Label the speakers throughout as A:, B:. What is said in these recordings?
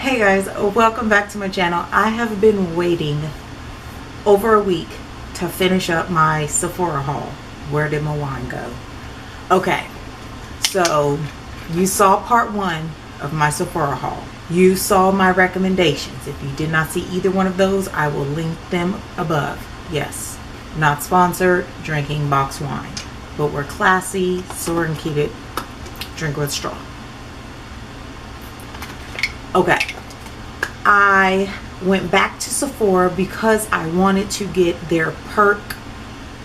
A: Hey guys, welcome back to my channel. I have been waiting over a week to finish up my Sephora haul. Where did my wine go? Okay, so you saw part one of my Sephora haul. You saw my recommendations. If you did not see either one of those, I will link them above. Yes, not sponsored, drinking box wine, but we're classy, so we're gonna keep it drink with straw. Okay, I went back to Sephora because I wanted to get their perk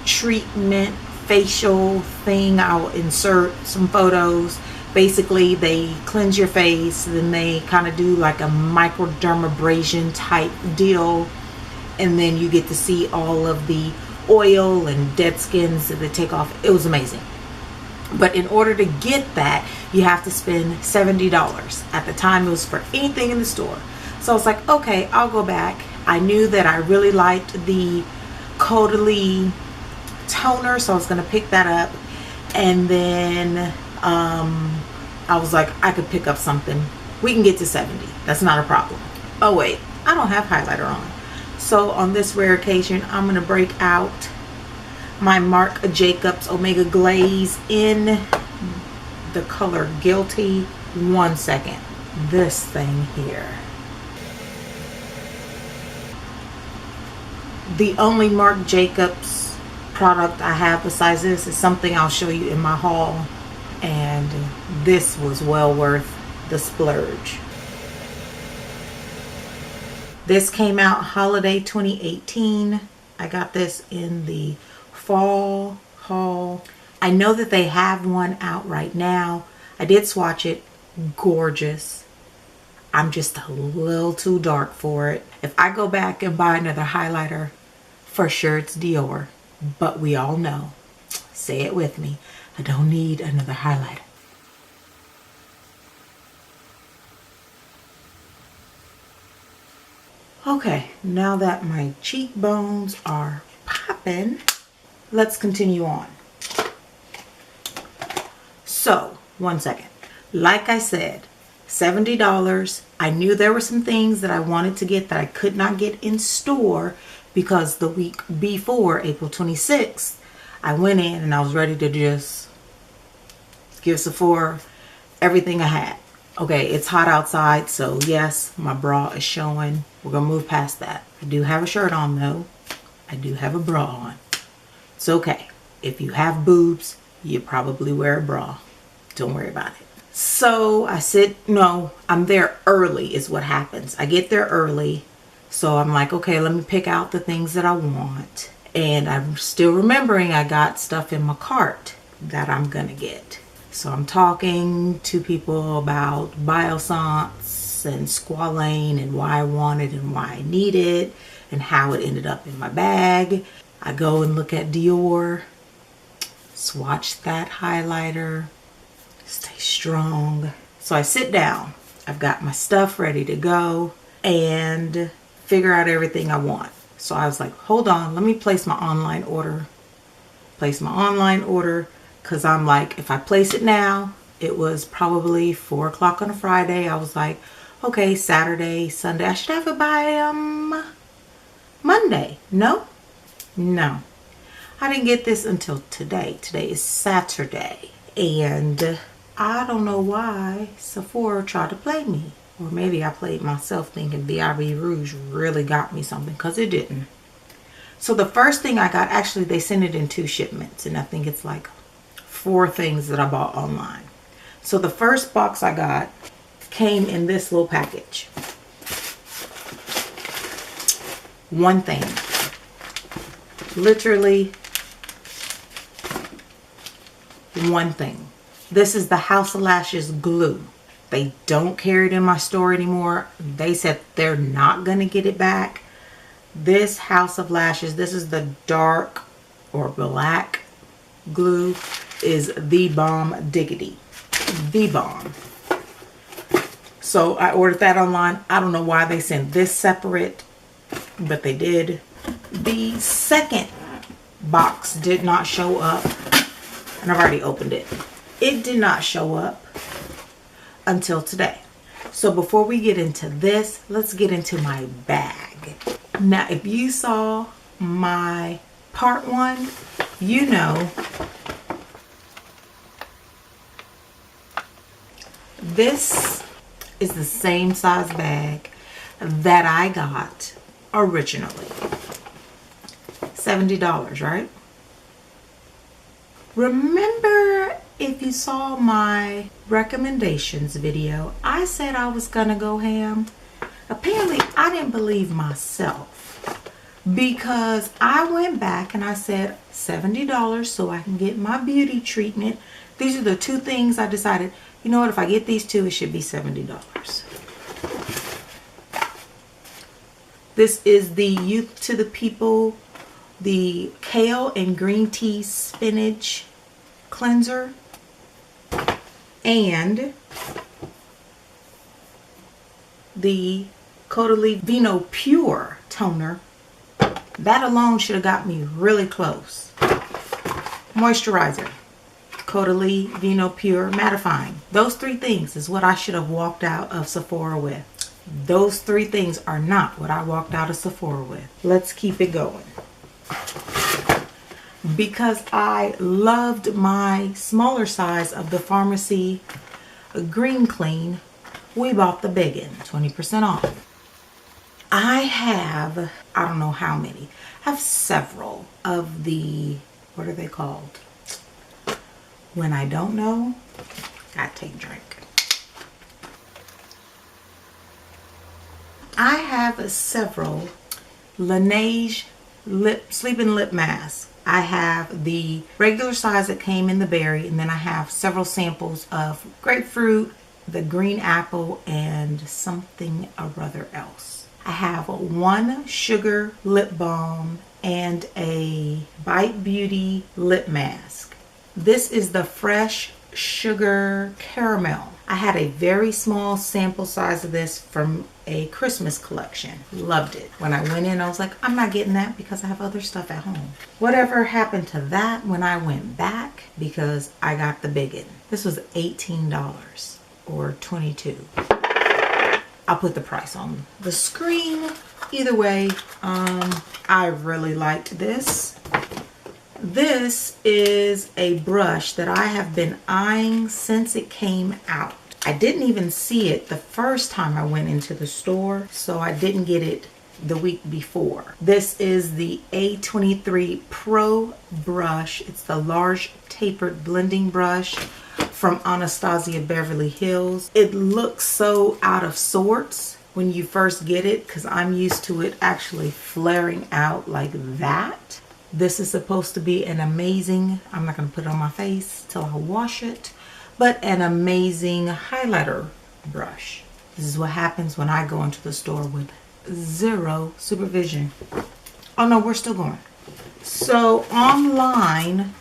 A: treatment facial thing. I'll insert some photos. Basically, they cleanse your face, then they kind of do like a microdermabrasion type deal, and then you get to see all of the oil and dead skins that they take off. It was amazing. But in order to get that, you have to spend $70. At the time, it was for anything in the store. So I was like, okay, I'll go back. I knew that I really liked the Caudalie toner, so I was going to pick that up. And then I was like, I could pick up something. We can get to 70. That's not a problem. Oh, wait, I don't have highlighter on. So on this rare occasion, I'm going to break out my Marc Jacobs Omega Glaze in the color Guilty. 1 second. This thing here. The only Marc Jacobs product I have besides this is something I'll show you in my haul, and this was well worth the splurge. This came out holiday 2018. I got this in the fall haul. I know that they have one out right now. I did swatch it. Gorgeous. I'm just a little too dark for it. If I go back and buy another highlighter, for sure it's Dior. But we all know, say it with me, I don't need another highlighter. Okay, now that my cheekbones are popping, let's continue on. So, 1 second. Like I said, $70. I knew there were some things that I wanted to get that I could not get in store because the week before, April 26th, I went in and I was ready to just give Sephora everything I had. Okay, it's hot outside, so yes, my bra is showing. We're gonna move past that. I do have a shirt on though. I do have a bra on. It's okay. If you have boobs, you probably wear a bra. Don't worry about it. So I'm there early is what happens. I get there early. So I'm like, okay, let me pick out the things that I want. And I'm still remembering I got stuff in my cart that I'm gonna get. So I'm talking to people about Biossance and Squalane and why I want it and why I need it and how it ended up in my bag. I go and look at Dior, swatch that highlighter, stay strong. So I sit down. I've got my stuff ready to go and figure out everything I want. So I was like, hold on, let me place my online order. Place my online order. Because I'm like, if I place it now, it was probably 4 o'clock on a Friday. I was like, okay, Saturday, Sunday. I should have it by Monday. No. I didn't get this until today. Today is Saturday. And I don't know why Sephora tried to play me. Or maybe I played myself thinking VIB Rouge really got me something. Because it didn't. So the first thing I got, actually they sent it in 2 shipments. And I think it's like 4 things that I bought online. So the first box I got came in this little package. One thing. Literally one thing. This is the House of Lashes glue. They don't carry it in my store anymore. They said they're not going to get it back. This House of Lashes, this is the dark or black glue, is the bomb diggity. The bomb. So I ordered that online. I don't know why they sent this separate, but they did. The second box did not show up, and I've already opened it. It did not show up until today. So before we get into this, let's get into my bag. Now, if you saw my part 1, you know this is the same size bag that I got originally. $70, right? Remember, if you saw my recommendations video, I said I was gonna go ham. Apparently, I didn't believe myself, because I went back and I said $70 so I can get my beauty treatment. These are the 2 things I decided, you know what, if I get these 2, it should be $70. This is the Youth to the People, the Kale and Green Tea Spinach Cleanser, and the Caudalie Vino Pure Toner. That alone should have got me really close. Moisturizer, Caudalie Vino Pure Mattifying. Those 3 things is what I should have walked out of Sephora with. Those 3 things are not what I walked out of Sephora with. Let's keep it going. Because I loved my smaller size of the Pharmacy Green Clean, we bought the big one, 20% off. I have, I don't know how many, I have several of the, what are they called? When I don't know, gotta take a drink. I have several Laneige sleeping lip masks. I have the regular size that came in the berry, and then I have several samples of grapefruit, the green apple, and something or other else. I have 1 sugar lip balm and a Bite Beauty lip mask. This is the Fresh Sugar Caramel. I had a very small sample size of this from a Christmas collection. Loved it. When I went in, I was like, I'm not getting that because I have other stuff at home. Whatever happened to that when I went back, because I got the big one. This was $18 or $22. I'll put the price on the screen. Either way, I really liked this. This is a brush that I have been eyeing since it came out. I didn't even see it the first time I went into the store, so I didn't get it the week before. This is the A23 Pro brush. It's the large tapered blending brush from Anastasia Beverly Hills. It looks so out of sorts when you first get it, because I'm used to it actually flaring out like that. This is supposed to be an amazing, I'm not going to put it on my face till I wash it, but an amazing highlighter brush. This is what happens when I go into the store with 0 supervision. Oh no, we're still going. So online,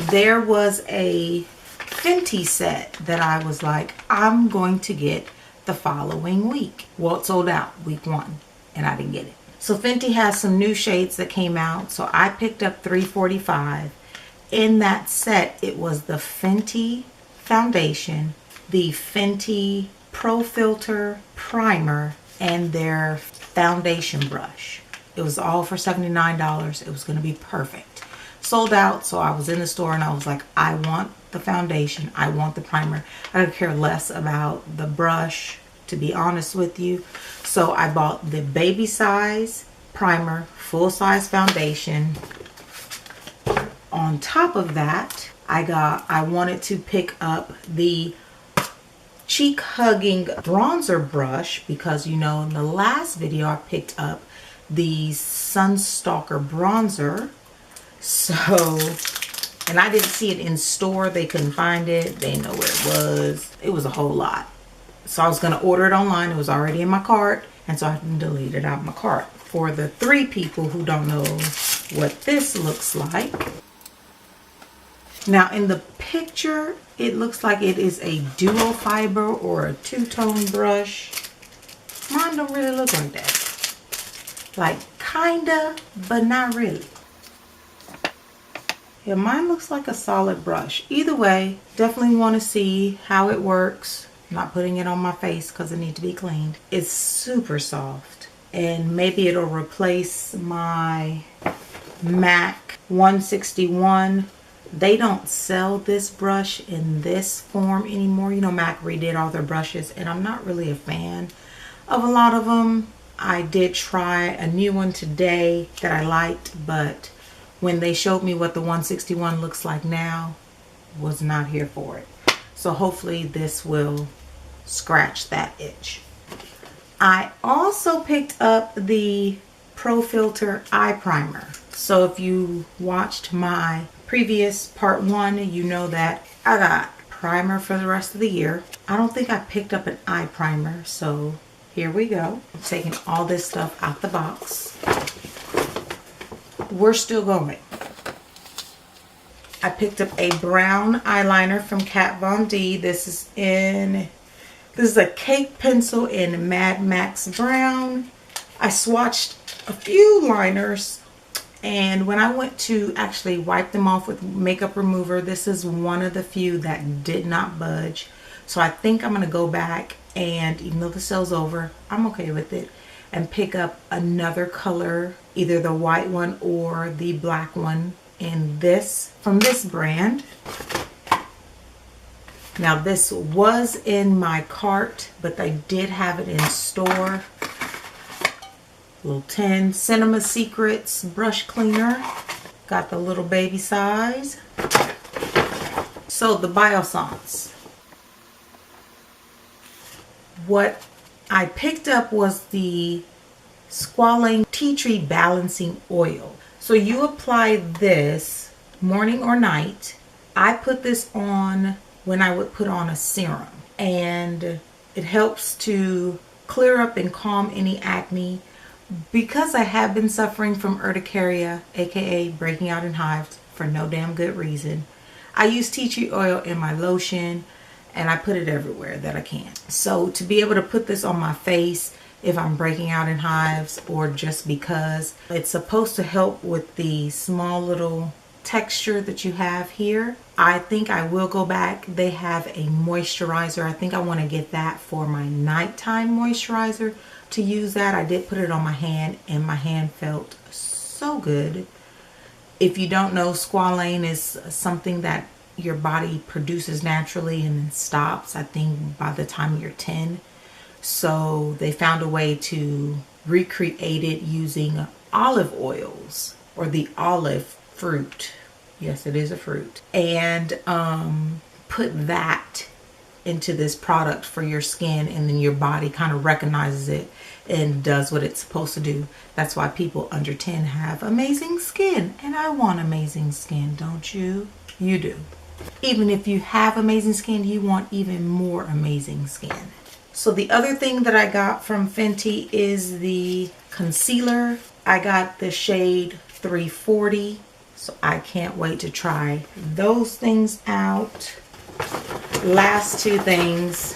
A: there was a Fenty set that I was like, I'm going to get the following week. Well, it sold out week 1 and I didn't get it. So Fenty has some new shades that came out, so I picked up $3.45. In that set, it was the Fenty foundation, the Fenty Pro Filter primer, and their foundation brush. It was all for $79. It was going to be perfect. Sold out, so I was in the store and I was like, I want the foundation, I want the primer. I don't care less about the brush, to be honest with you. So I bought the baby size primer, full size foundation. On top of that, I wanted to pick up the cheek hugging bronzer brush, because you know in the last video I picked up the Sunstalker bronzer. So, and I didn't see it in store. They couldn't find it. They didn't know where it was. It was a whole lot. So I was going to order it online. It was already in my cart. And so I can delete it out of my cart. For the 3 people who don't know what this looks like. Now in the picture, it looks like it is a duo fiber or a 2-tone brush. Mine don't really look like that. Like kinda, but not really. Yeah, mine looks like a solid brush. Either way, definitely want to see how it works. not putting it on my face because it needs to be cleaned. It's super soft, and maybe it'll replace my MAC 161. They don't sell this brush in this form anymore. You know, MAC redid all their brushes, and I'm not really a fan of a lot of them. I did try a new one today that I liked, but when they showed me what the 161 looks like now, was not here for it. So hopefully this will scratch that itch. I also picked up the Pro Filter eye primer. So if you watched my previous part 1, you know that I got primer for the rest of the year. I don't think I picked up an eye primer, so here we go. I'm taking all this stuff out the box. We're still going. I picked up a brown eyeliner from Kat Von D. This is a cake pencil in Mad Max Brown. I swatched a few liners, and when I went to actually wipe them off with makeup remover, this is one of the few that did not budge. So I think I'm gonna go back, and even though the sale's over, I'm okay with it, and pick up another color, either the white one or the black one in this, from this brand. Now this was in my cart, but they did have it in store. Little tin Cinema Secrets brush cleaner. Got the little baby size. So the Biossance. What I picked up was the Squalane Tea Tree Balancing Oil. So you apply this morning or night. I put this on when I would put on a serum, and it helps to clear up and calm any acne. Because I have been suffering from urticaria, aka breaking out in hives, for no damn good reason, I use tea tree oil in my lotion, and I put it everywhere that I can. So to be able to put this on my face if I'm breaking out in hives, or just because it's supposed to help with the small little texture that you have here, I think I will go back. They have a moisturizer. I think I want to get that for my nighttime moisturizer to use that. I did put it on my hand, and my hand felt so good. If you don't know, squalane is something that your body produces naturally and then stops, I think, by the time you're 10. So they found a way to recreate it using olive oils, or the olive fruit. Yes, it is a fruit. And put that into this product for your skin, and then your body kind of recognizes it and does what it's supposed to do. That's why people under 10 have amazing skin, and I want amazing skin, don't you? You do. Even if you have amazing skin, you want even more amazing skin. So the other thing that I got from Fenty is the concealer. I got the shade 340, so I can't wait to try those things out. Last two things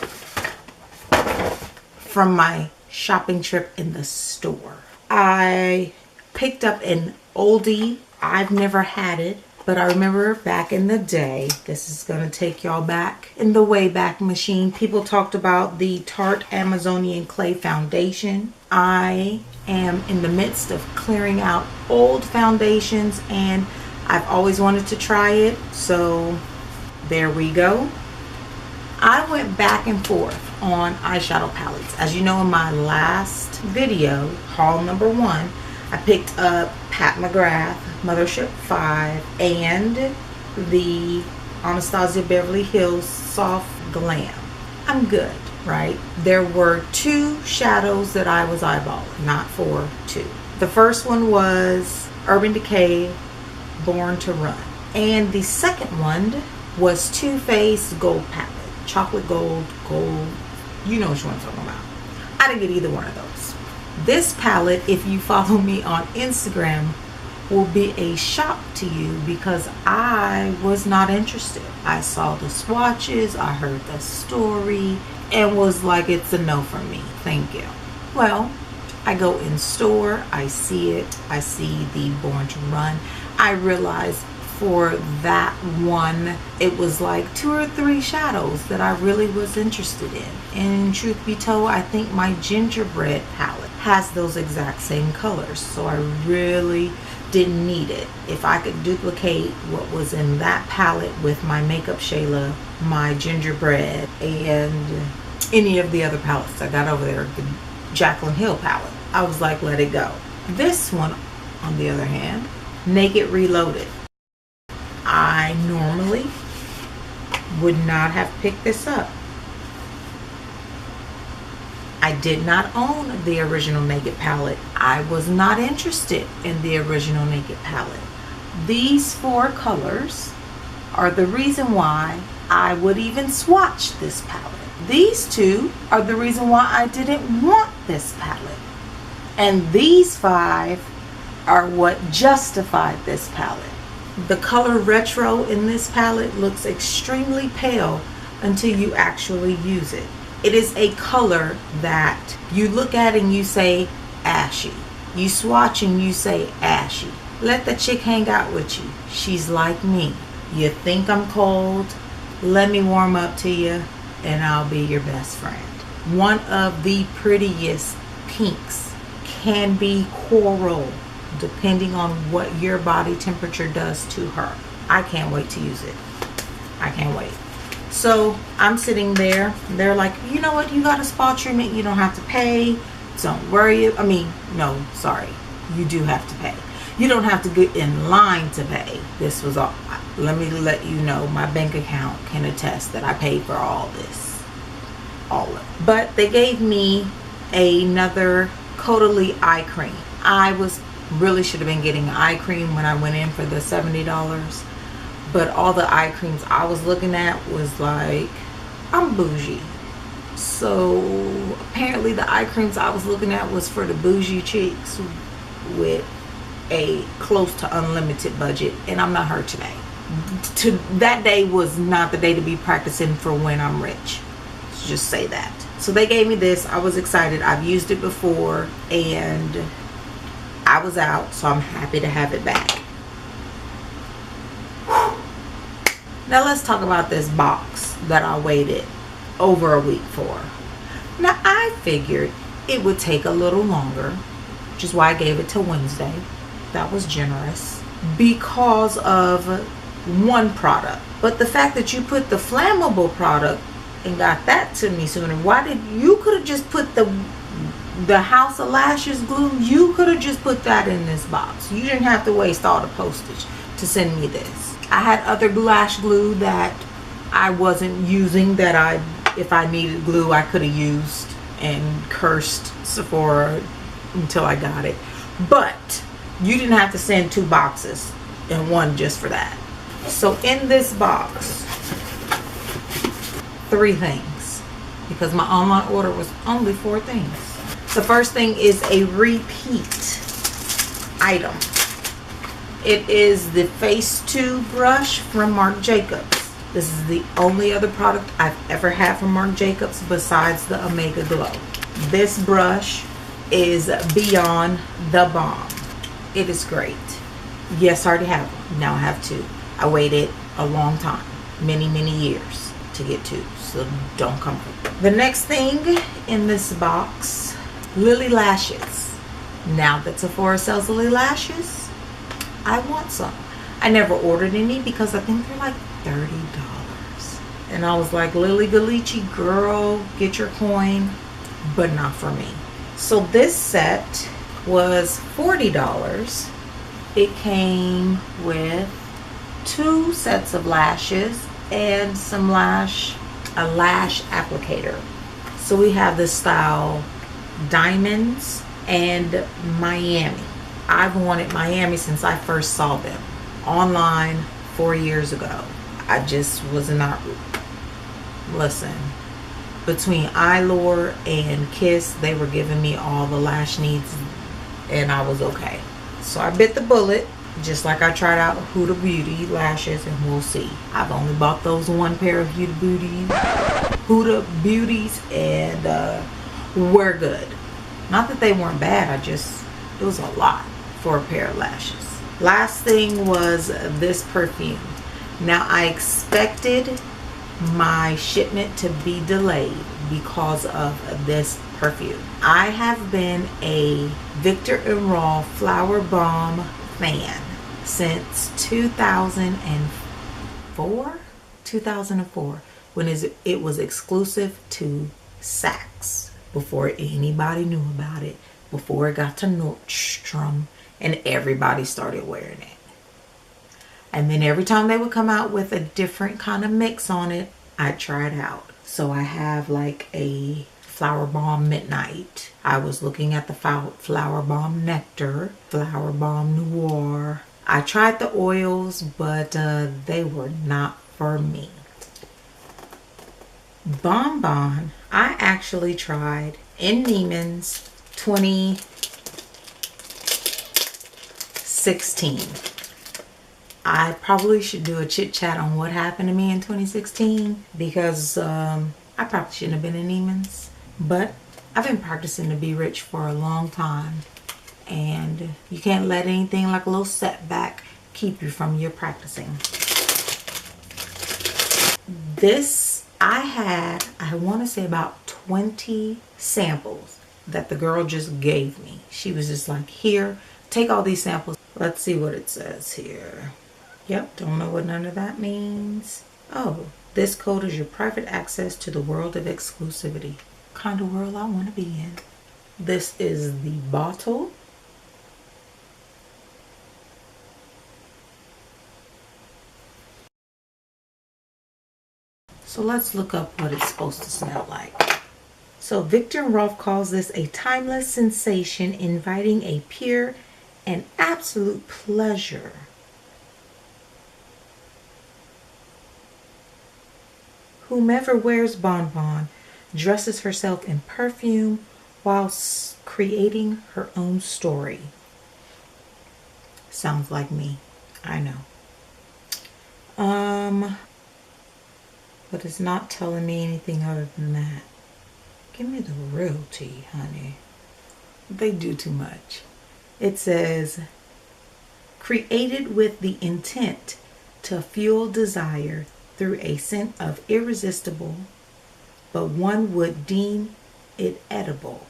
A: from my shopping trip in the store. I picked up an oldie. I've never had it, but I remember back in the day, this is going to take y'all back in the Wayback Machine. People talked about the Tarte Amazonian Clay Foundation. I am in the midst of clearing out old foundations, and I've always wanted to try it, so there we go. I went back and forth on eyeshadow palettes. As you know, in my last video, haul number 1, I picked up Pat McGrath Mothership 5 and the Anastasia Beverly Hills Soft Glam. I'm good, right? There were 2 shadows that I was eyeballing, not 4, 2. The first one was Urban Decay Born to Run, and the second one was Too Faced Gold Palette. Chocolate gold, you know which one I'm talking about. I didn't get either one of those. This palette, if you follow me on Instagram, will be a shock to you because I was not interested. I saw the swatches, I heard the story, and was like, it's a no for me, thank you. Well, I go in store, I see it, I see the Born to Run. I realize for that one. It was like 2 or 3 shadows that I really was interested in. And truth be told, I think my gingerbread palette has those exact same colors. So I really didn't need it. If I could duplicate what was in that palette with my Makeup Shayla, my gingerbread, and any of the other palettes I got over there, the Jaclyn Hill palette, I was like, let it go. This one, on the other hand, Naked Reloaded. I normally would not have picked this up. I did not own the original Naked palette. I was not interested in the original Naked palette. These 4 colors are the reason why I would even swatch this palette. These 2 are the reason why I didn't want this palette. And these 5 are what justified this palette. The color Retro in this palette looks extremely pale until you actually use it. It is a color that you look at and you say ashy. You swatch and you say ashy. Let the chick hang out with you. She's like me. You think I'm cold? Let me warm up to you and I'll be your best friend. One of the prettiest pinks can be coral, depending on what your body temperature does to her. I can't wait to use it. I can't wait. So I'm sitting there. They're like, you know what? You got a spa treatment. You don't have to pay. Don't worry. I mean, no, sorry. You do have to pay. You don't have to get in line to pay. This was all. Let me let you know, my bank account can attest that I paid for all this. All of it. But they gave me another Caudalie eye cream. I really should have been getting eye cream when I went in for the $70. But all the eye creams I was looking at was like, I'm bougie. So apparently the eye creams I was looking at was for the bougie chicks with a close to unlimited budget. And I'm not her today. That day was not the day to be practicing for when I'm rich. Let's just say that. So they gave me this. I was excited. I've used it before and I was out, so I'm happy to have it back. Now let's talk about this box that I waited over a week for. Now I figured it would take a little longer, which is why I gave it to Wednesday. That was generous because of one product. But the fact that you put the flammable product and got that to me sooner, why did you could have just put the House of Lashes glue? You could have just put that in this box. You didn't have to waste all the postage to send me this. I had other lash glue that I wasn't using that if I needed glue, I could have used and cursed Sephora until I got it. But you didn't have to send 2 boxes and one just for that. So in this box, 3 things, because my online order was only 4 things. The first thing is a repeat item. It is the Face 2 brush from Marc Jacobs. This is the only other product I've ever had from Marc Jacobs besides the Omega Glow. This brush is beyond the bomb. It is great. Yes, I already have one. Now I have 2. I waited a long time, many years to get 2, so don't come for me. The next thing in this box, Lily Lashes. Now that Sephora sells Lily Lashes, I want some. I never ordered any because I think they're like $30. And I was like, Lily Galici, girl, get your coin, but not for me. So this set was $40. It came with 2 sets of lashes and a lash applicator. So we have this style Diamonds and Miami. I've wanted Miami since I first saw them online 4 years ago. I just was not, listen, between Eyelure and Kiss, they were giving me all the lash needs and I was okay. So I bit the bullet, just like I tried out Huda Beauty lashes, and we'll see. I've only bought those 1 pair of Huda Beauties and we're good. Not that they weren't bad, it was a lot for a pair of lashes. Last thing was this perfume. Now I expected my shipment to be delayed because of this perfume. I have been a Viktor and Rolf Flower Bomb fan since 2004 when it was exclusive to Saks, before anybody knew about it, before it got to Nordstrom and everybody started wearing it. And then every time they would come out with a different kind of mix on it, I'd try it out. So I have like a Flower Bomb Midnight. I was looking at the Flower Bomb Nectar, Flower Bomb Noir. I tried the oils, but they were not for me. Bonbon, I actually tried in Neiman's 2016. I probably should do a chit chat on what happened to me in 2016 because I probably shouldn't have been in Neiman's. But I've been practicing to be rich for a long time. And you can't let anything like a little setback keep you from your practicing. This, I want to say about 20 samples that the girl just gave me. She was just like, here, take all these samples. Let's see what it says here. Yep, don't know what none of that means. Oh, this code is your private access to the world of exclusivity. Kind of world I want to be in. This is the bottle. So let's look up what it's supposed to smell like. So Viktor and Rolf calls this a timeless sensation, inviting a pure and absolute pleasure. Whomever wears Bonbon dresses herself in perfume whilst creating her own story. Sounds like me. I know. But it's not telling me anything other than that. Give me the real tea, honey. They do too much. It says, created with the intent to fuel desire through a scent of irresistible, but one would deem it edible.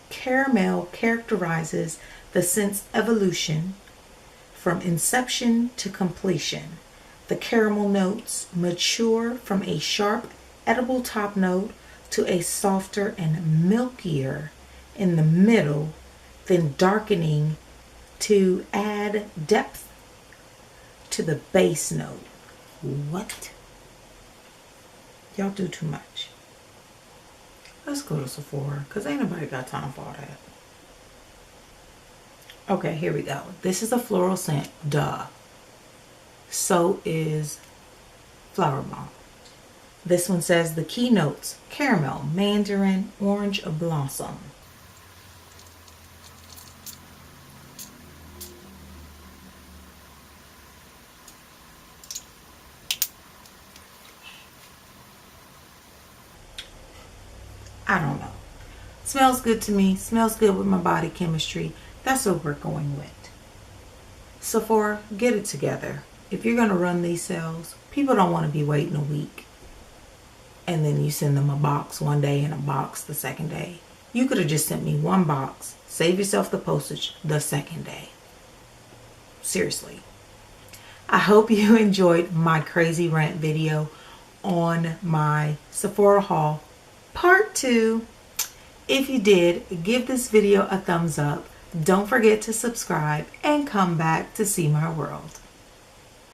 A: Caramel characterizes the scent's evolution from inception to completion. The caramel notes mature from a sharp, edible top note to a softer and milkier in the middle, then darkening to add depth to the base note. What? Y'all do too much. Let's go to Sephora, because ain't nobody got time for all that. Okay, here we go. This is a floral scent. Duh. So is Flower Bomb. This one says the keynotes: caramel, mandarin, orange blossom. I don't know. Smells good to me. Smells good with my body chemistry. That's what we're going with. Sephora, get it together. If you're going to run these sales, people don't want to be waiting a week. And then you send them a box one day and a box the second day. You could have just sent me one box. Save yourself the postage the second day. Seriously. I hope you enjoyed my crazy rant video on my Sephora haul part 2. If you did, give this video a thumbs up. Don't forget to subscribe and come back to see my world.